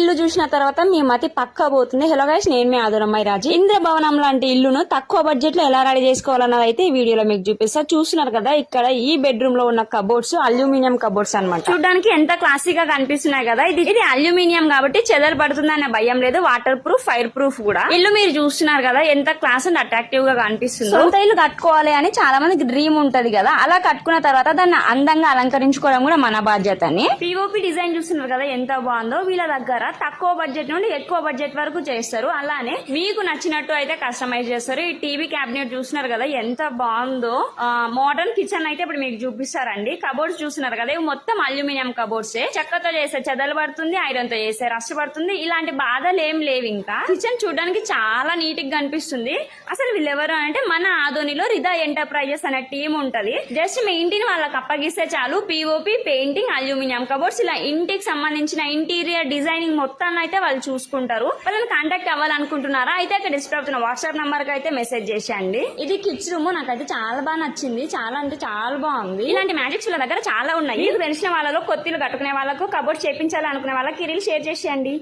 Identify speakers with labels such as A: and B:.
A: ఇల్లు చూసిన తర్వాత మీ మతి పక్క పోతుంది. హలో గైస్, నేను మీ ఆదురమ్మాయి రాజు. ఇంద్ర భవనం లాంటి ఇల్లును తక్కువ బడ్జెట్ లో ఎలా రెడీ చేసుకోవాలన్నది అయితే ఈ వీడియోలో మీకు చూపిస్తా. చూస్తున్నారు కదా, ఇక్కడ ఈ బెడ్రూమ్ లో ఉన్న కబోర్డ్స్ అల్యూమినియం కబోర్డ్స్ అన్నమాట. చూడడానికి ఎంత క్లాసీగా కనిపిస్తున్నాయి కదా. ఇది అల్యూమినియం కాబట్టి చెదలు పడుతుందనే భయం లేదు. వాటర్ ప్రూఫ్, ఫైర్ ప్రూఫ్ కూడా. ఇల్లు మీరు చూస్తున్నారు కదా ఎంత క్లాస్ అండ్ అట్రాక్టివ్ గా కనిపిస్తుంది. సొంత ఇల్లు కట్టుకోవాలి అని చాలా మందికి డ్రీమ్ ఉంటది కదా. అలా కట్టుకున్న తర్వాత దాన్ని అందంగా అలంకరించుకోవడం కూడా మన బాధ్యతని. పిఓపి డిజైన్ చూస్తున్నారు కదా ఎంత బాగుందో. వీళ్ళ దగ్గర తక్కువ బడ్జెట్ నుండి ఎక్కువ బడ్జెట్ వరకు చేస్తారు. అలానే మీకు నచ్చినట్టు అయితే కస్టమైజ్ చేస్తారు. ఈ టీవీ క్యాబినెట్ చూస్తున్నారు కదా ఎంత బాగుందో. మోడర్న్ కిచెన్ అయితే ఇప్పుడు మీకు చూపిస్తారండి. కబోర్డ్స్ చూస్తున్నారు కదా, ఇవి మొత్తం అల్యూమినియం కబోర్డ్స్. చెక్కతో చేసే చెదలు పడుతుంది, ఐరన్ తో చేసే రస్ట్ పడుతుంది. ఇలాంటి బాధలు ఏం లేవు. ఇంకా కిచెన్ చూడడానికి చాలా నీట్ గా కనిపిస్తుంది. అసలు వీళ్ళెవరు అంటే మన ఆదోనిలో రిదా ఎంటర్ప్రైజెస్ అనే టీం ఉంటది. జస్ట్ మీ ఇంటిని వాళ్ళకి అప్పగిస్తే చాలు. పిఓపి, పెయింటింగ్, అల్యూమినియం కబోర్డ్స్ ఇలా ఇంటికి సంబంధించిన ఇంటీరియర్ డిజైనింగ్ మొత్తాన్ని అయితే వాళ్ళు చూసుకుంటారు. వాళ్ళని కాంటాక్ట్ అవ్వాలనుకుంటున్నారా అయితే అక్కడ డిస్ప్లే అవుతున్న వాట్సాప్ నంబర్ కి అయితే మెసేజ్ చేసేయండి. ఇది కిడ్స్ రూమ్. నాకైతే చాలా బాగా నచ్చింది. చాలా అంటే చాలా బాగుంది. ఇలాంటి మ్యాజిక్స్ వాళ్ళ దగ్గర చాలా ఉన్నాయి. మీకు తెలిసిన వాళ్ళలో కొత్తిలు కట్టుకునే వాళ్ళకు, కబోర్డ్ చేపించాలి అనుకునే వాళ్ళకి రీల్ షేర్ చేసేయండి.